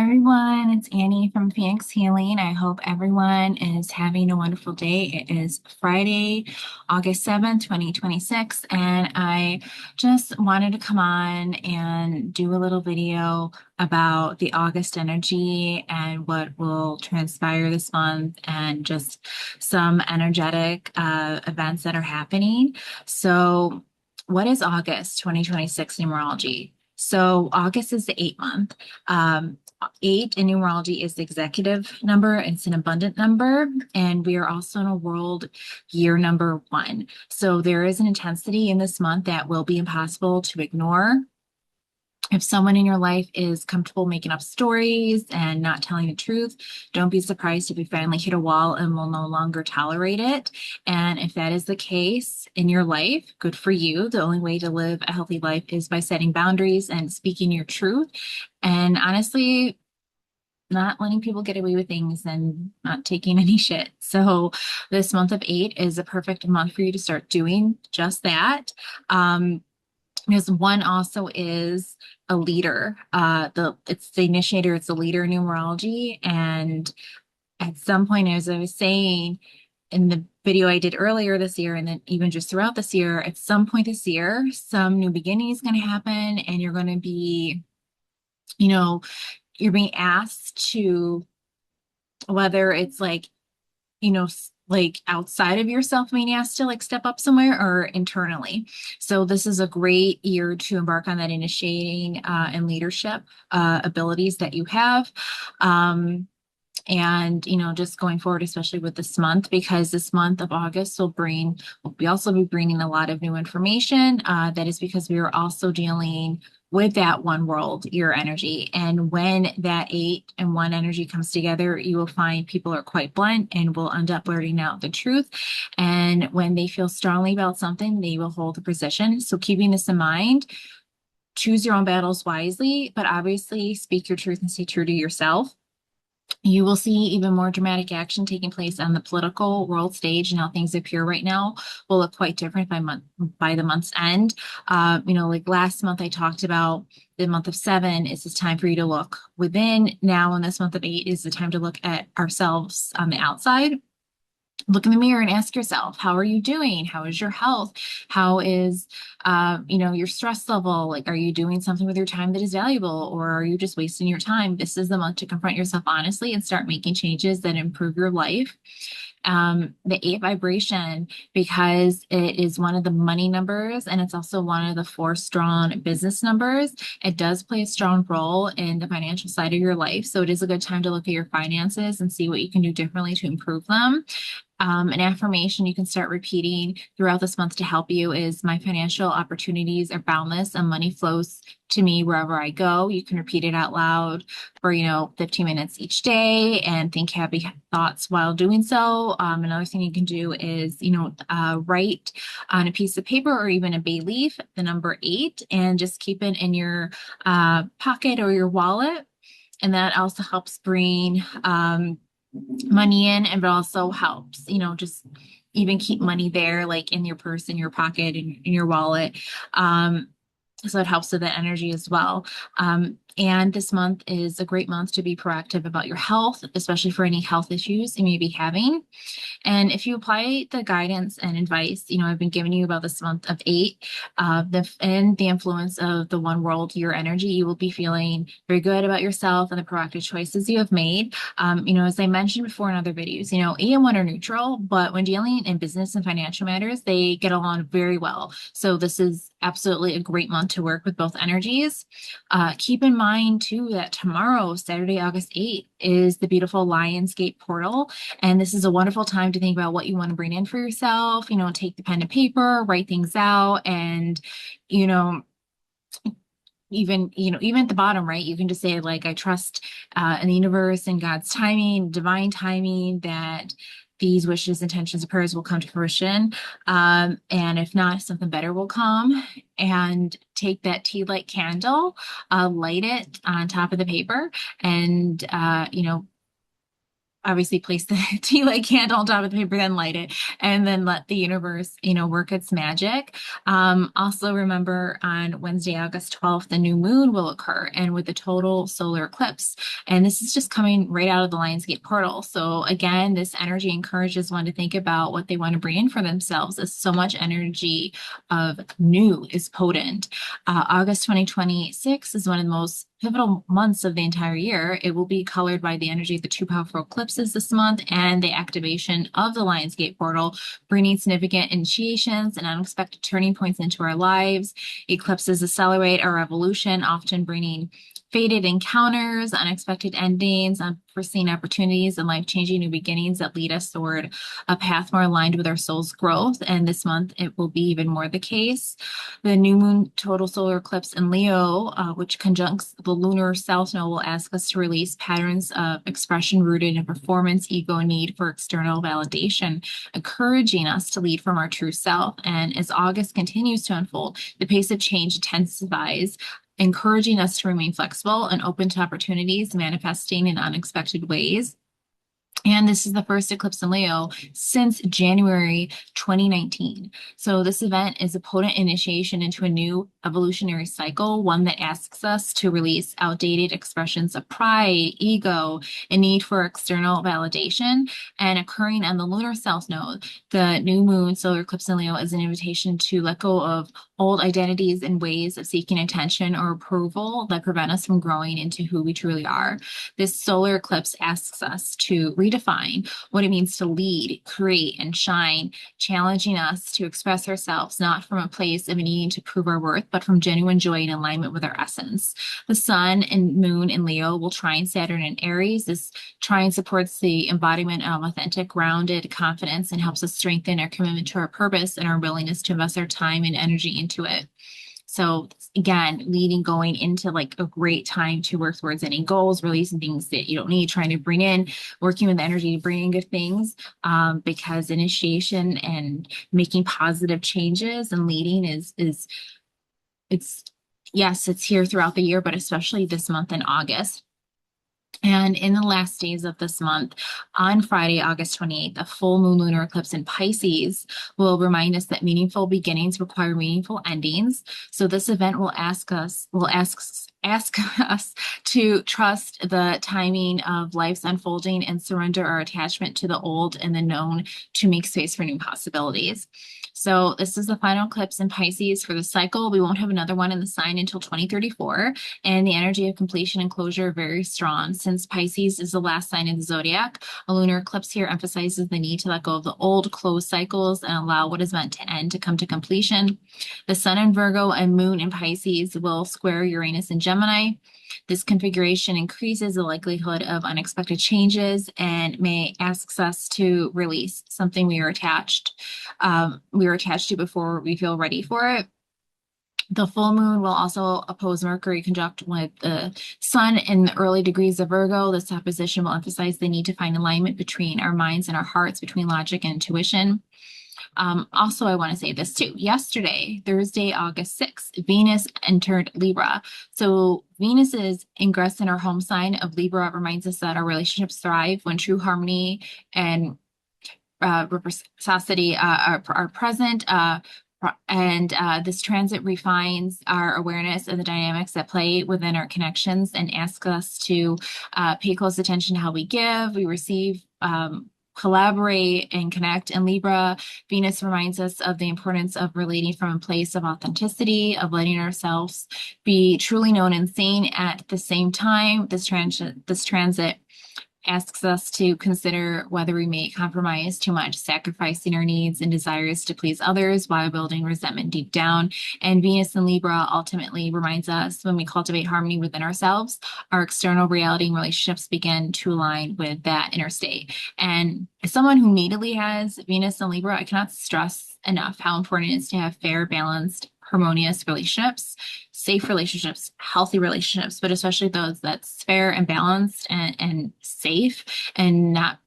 everyone, it's Annie from Phoenix Healing. I hope everyone is having a wonderful day. It is Friday, August 7th, 2026, and I just wanted to come on and do a little video about the August energy and what will transpire this month and just some energetic events that are happening. So, what is August 2026 numerology? So August is the 8th month. Um, 8 in numerology is the executive number. It's an abundant number. And we are also in a world year number 1. So there is an intensity in this month that will be impossible to ignore. If someone in your life is comfortable making up stories and not telling the truth, don't be surprised if you finally hit a wall and will no longer tolerate it. And if that is the case in your life, good for you. The only way to live a healthy life is by setting boundaries and speaking your truth. And honestly, not letting people get away with things and not taking any shit. So this month of 8 is a perfect month for you to start doing just that. Because one also is a leader. It's the initiator, it's the leader in numerology. And at some point, as I was saying in the video I did earlier this year, and then even just throughout this year, at some point this year, some new beginning is going to happen, and you're going to be, you know, you're being asked to, whether it's like, like outside of yourself, being asked to like step up somewhere or internally. So this is a great year to embark on that initiating and leadership abilities that you have. And just going forward, especially with this month, because this month of August will be also be bringing a lot of new information. That is because we are also dealing with that one world, your energy. And when that 8 and 1 energy comes together, you will find people are quite blunt and will end up blurting out the truth. And when they feel strongly about something, they will hold the position. So keeping this in mind, choose your own battles wisely, but obviously speak your truth and stay true to yourself. You will see even more dramatic action taking place on the political world stage, and how things appear right now will look quite different by the month's end. Like last month I talked about the month of 7 is this time for you to look within. Now in this month of 8 is the time to look at ourselves on the outside. Look in the mirror and ask yourself, how are you doing? How is your health? How is, your stress level? Like, are you doing something with your time that is valuable, or are you just wasting your time? This is the month to confront yourself honestly and start making changes that improve your life. The 8 vibration, because it is one of the money numbers and it's also one of the 4 strong business numbers. It does play a strong role in the financial side of your life. So it is a good time to look at your finances and see what you can do differently to improve them. An affirmation you can start repeating throughout this month to help you is, my financial opportunities are boundless and money flows to me wherever I go. You can repeat it out loud for, 15 minutes each day and think happy thoughts while doing so. Another thing you can do is, write on a piece of paper or even a bay leaf the number 8 and just keep it in your pocket or your wallet. And that also helps bring money in, and it also helps, just even keep money there, like in your purse, in your pocket, in your wallet. So it helps with that energy as well. And this month is a great month to be proactive about your health, especially for any health issues you may be having. And if you apply the guidance and advice, I've been giving you about this month of 8, and the influence of the one world, your energy, you will be feeling very good about yourself and the proactive choices you have made. As I mentioned before in other videos, 8 and 1 are neutral, but when dealing in business and financial matters, they get along very well. So this is absolutely a great month to work with both energies. Keep in mind too that tomorrow, Saturday, August 8th, is the beautiful Lionsgate portal. And this is a wonderful time to think about what you want to bring in for yourself, take the pen and paper, write things out, and, you know, even at the bottom, right, you can just say, like, I trust in the universe and God's timing, divine timing, that these wishes, intentions, and prayers will come to fruition. And if not, something better will come. And take that tea light candle, light it on top of the paper, and obviously place the tea light candle on top of the paper, then light it, and then let the universe, work its magic. Also remember on Wednesday, August 12th, the new moon will occur and with the total solar eclipse. And this is just coming right out of the Lionsgate portal. So again, this energy encourages one to think about what they want to bring in for themselves, as so much energy of new is potent. August 2026 is one of the most pivotal months of the entire year. It will be colored by the energy of the two powerful eclipses this month and the activation of the Lionsgate portal, bringing significant initiations and unexpected turning points into our lives. Eclipses accelerate our evolution, often bringing fated encounters, unexpected endings, unforeseen opportunities, and life-changing new beginnings that lead us toward a path more aligned with our soul's growth. And this month, it will be even more the case. The new moon total solar eclipse in Leo, which conjuncts the lunar south node, will ask us to release patterns of expression rooted in performance, ego, and need for external validation, encouraging us to lead from our true self. And as August continues to unfold, the pace of change intensifies, encouraging us to remain flexible and open to opportunities manifesting in unexpected ways. And this is the first eclipse in Leo since January 2019. So this event is a potent initiation into a new evolutionary cycle, one that asks us to release outdated expressions of pride, ego, and need for external validation. And occurring on the lunar south node, the new moon solar eclipse in Leo is an invitation to let go of old identities and ways of seeking attention or approval that prevent us from growing into who we truly are. This solar eclipse asks us to redefine what it means to lead, create, and shine, challenging us to express ourselves not from a place of needing to prove our worth, but from genuine joy and alignment with our essence. The sun and moon in Leo will trine Saturn in Aries. This trine supports the embodiment of authentic, grounded confidence and helps us strengthen our commitment to our purpose and our willingness to invest our time and energy into it. So again, leading, going into like a great time to work towards any goals, releasing things that you don't need, trying to bring in, working with energy to bring in good things, because initiation and making positive changes and leading it's yes, it's here throughout the year, but especially this month in August. And in the last days of this month, on Friday, August 28th, a full moon lunar eclipse in Pisces will remind us that meaningful beginnings require meaningful endings. So this event will ask us to trust the timing of life's unfolding and surrender our attachment to the old and the known to make space for new possibilities. So this is the final eclipse in Pisces for the cycle. We won't have another one in the sign until 2034, and the energy of completion and closure are very strong. Since Pisces is the last sign in the zodiac, a lunar eclipse here emphasizes the need to let go of the old, close cycles and allow what is meant to end to come to completion. The sun in Virgo and moon in Pisces will square Uranus and Gemini. This configuration increases the likelihood of unexpected changes and may ask us to release something we were attached to before we feel ready for it. The full moon will also oppose Mercury conjunct with the sun in the early degrees of Virgo. This opposition will emphasize the need to find alignment between our minds and our hearts, between logic and intuition. Also, I want to say this too. Yesterday, Thursday, August 6th, Venus entered Libra. So Venus is ingress in our home sign of Libra. It reminds us that our relationships thrive when true harmony and reciprocity are present. And this transit refines our awareness of the dynamics that play within our connections and asks us to pay close attention to how we give, we receive, collaborate, and connect. In Libra, Venus reminds us of the importance of relating from a place of authenticity, of letting ourselves be truly known and seen. At the same time, this transit asks us to consider whether we may compromise too much, sacrificing our needs and desires to please others while building resentment deep down. And Venus in Libra ultimately reminds us when we cultivate harmony within ourselves, our external reality and relationships begin to align with that inner state. And as someone who immediately has Venus in Libra, I cannot stress enough how important it is to have fair, balanced, harmonious relationships, safe relationships, healthy relationships, but especially those that's fair and balanced and safe and not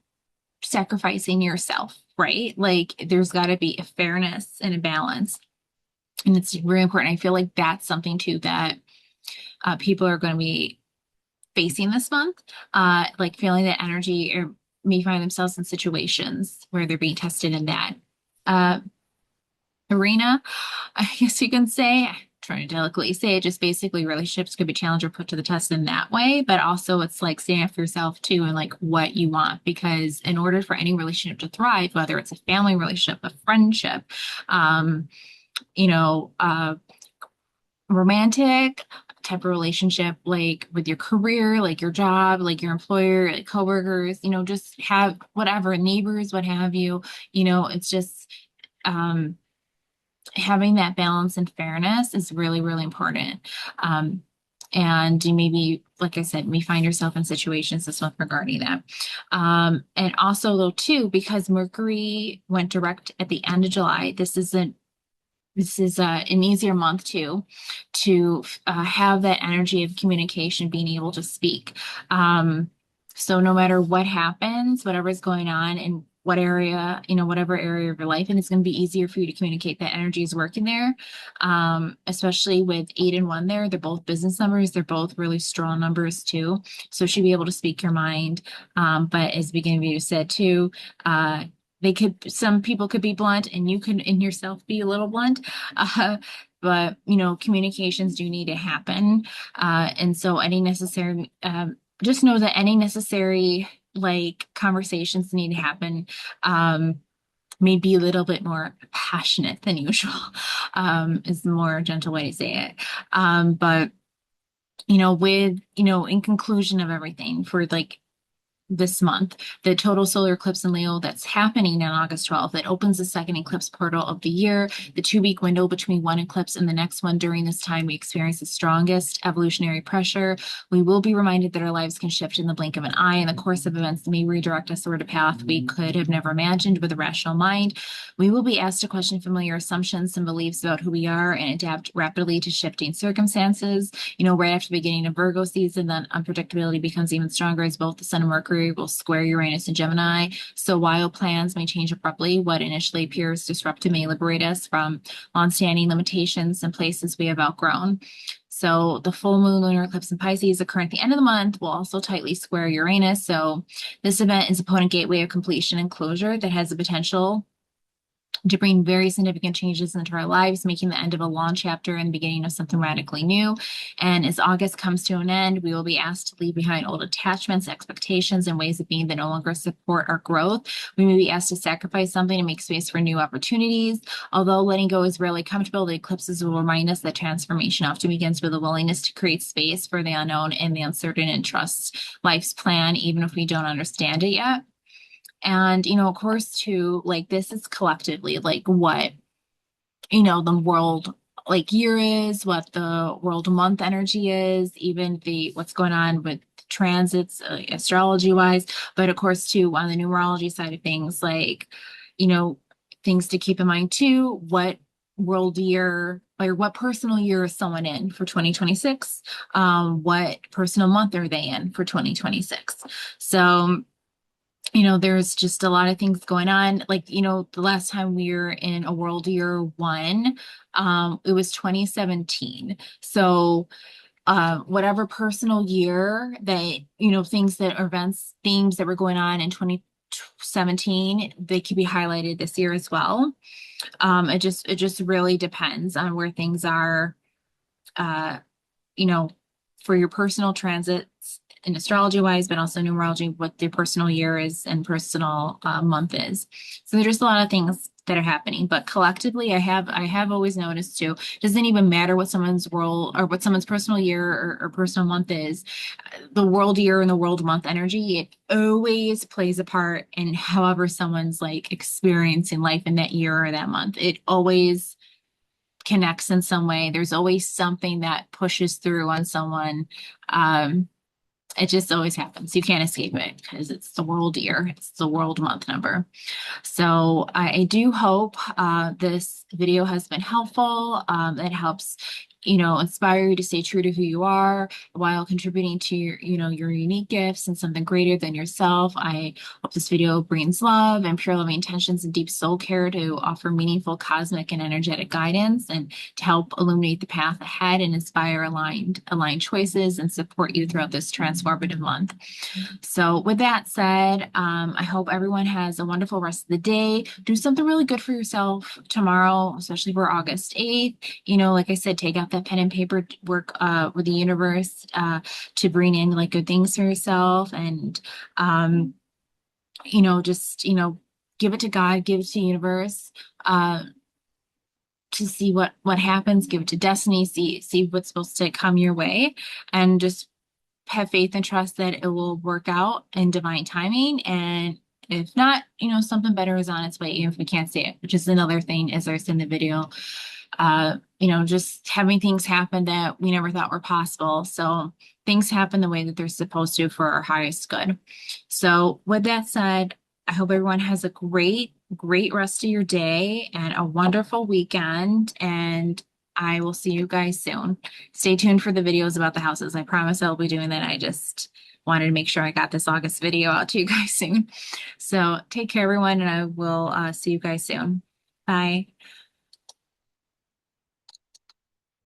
sacrificing yourself, right? Like there's got to be a fairness and a balance. And it's really important. I feel like that's something too that people are going to be facing this month, like feeling that energy or may find themselves in situations where they're being tested in that uh, arena, I guess you can say. I'm trying to delicately say it, just basically relationships could be challenged or put to the test in that way, but also it's like standing up for yourself too and like what you want. Because in order for any relationship to thrive, whether it's a family relationship, a friendship, um, you know, romantic type of relationship, like with your career, like your job, like your employer, like coworkers, just have whatever, neighbors, what have you, it's just um having that balance and fairness is really, really important. Um, and you maybe, like I said, may find yourself in situations this month regarding that. And also, though, too, because Mercury went direct at the end of July, this is an easier month too to have that energy of communication, being able to speak. So no matter what happens, whatever's going on in what area, whatever area of your life, and it's going to be easier for you to communicate that energy is working there. Especially with 8 and 1 there, they're both business numbers. They're both really strong numbers too. So she'd be able to speak your mind. But as the beginning of you said too, some people could be blunt and you can in yourself be a little blunt. But communications do need to happen. And so any necessary, just know that any necessary like conversations need to happen. Maybe a little bit more passionate than usual, is the more gentle way to say it. But in conclusion of everything for like this month, the total solar eclipse in Leo that's happening on August 12th, that opens the second eclipse portal of the year. The 2-week window between one eclipse and the next one, during this time, we experience the strongest evolutionary pressure. We will be reminded that our lives can shift in the blink of an eye, and the course of events may redirect us toward a path we could have never imagined with a rational mind. We will be asked to question familiar assumptions and beliefs about who we are and adapt rapidly to shifting circumstances. Right after the beginning of Virgo season, then unpredictability becomes even stronger as both the Sun and Mercury will square Uranus and Gemini. So while plans may change abruptly, what initially appears disruptive may liberate us from longstanding limitations and places we have outgrown. So the full moon lunar eclipse in Pisces occurring at the end of the month will also tightly square Uranus. So this event is a potent gateway of completion and closure that has the potential to bring very significant changes into our lives, making the end of a long chapter and the beginning of something radically new. And as August comes to an end, we will be asked to leave behind old attachments, expectations, and ways of being that no longer support our growth. We may be asked to sacrifice something to make space for new opportunities. Although letting go is rarely comfortable, the eclipses will remind us that transformation often begins with a willingness to create space for the unknown and the uncertain, and trust life's plan, even if we don't understand it yet. And, of course, too, like this is collectively like what, the world like year is, what the world month energy is, even what's going on with transits, astrology wise. But of course, too, on the numerology side of things, like, things to keep in mind too, what world year or what personal year is someone in for 2026? What personal month are they in for 2026? So, there's just a lot of things going on. Like, the last time we were in a world year one, it was 2017. So, whatever personal year that, things that events, themes that were going on in 2017, they could be highlighted this year as well. It just really depends on where things are, uh, you know, for your personal transits in astrology wise, but also numerology, what their personal year is and personal month is. So there's just a lot of things that are happening, but collectively, I have always noticed too, doesn't even matter what someone's role or what someone's personal year or personal month is, the world year and the world month energy, it always plays a part in however someone's like experiencing life in that year or that month. It always connects in some way. There's always something that pushes through on someone. It just always happens. You can't escape it because it's the world year. It's the world month number. So I do hope this video has been helpful. It helps inspire you to stay true to who you are while contributing to your unique gifts and something greater than yourself. I hope this video brings love and pure loving intentions and deep soul care to offer meaningful cosmic and energetic guidance and to help illuminate the path ahead and inspire aligned choices and support you throughout this transformative month. So with that said, I hope everyone has a wonderful rest of the day. Do something really good for yourself tomorrow, especially for August 8th. Like I said, take out that pen and paper, work with the universe to bring in like good things for yourself and just give it to God, give it to the universe. To see what happens, give it to destiny, see what's supposed to come your way, and just have faith and trust that it will work out in divine timing. And if not, something better is on its way, even if we can't see it, which is another thing, as I said in the video, just having things happen that we never thought were possible. So things happen the way that they're supposed to for our highest good. So with that said, I hope everyone has a great rest of your day and a wonderful weekend. And I will see you guys soon. Stay tuned for the videos about the houses. I promise I'll be doing that. I just wanted to make sure I got this August video out to you guys soon. So take care, everyone, and I will see you guys soon. Bye.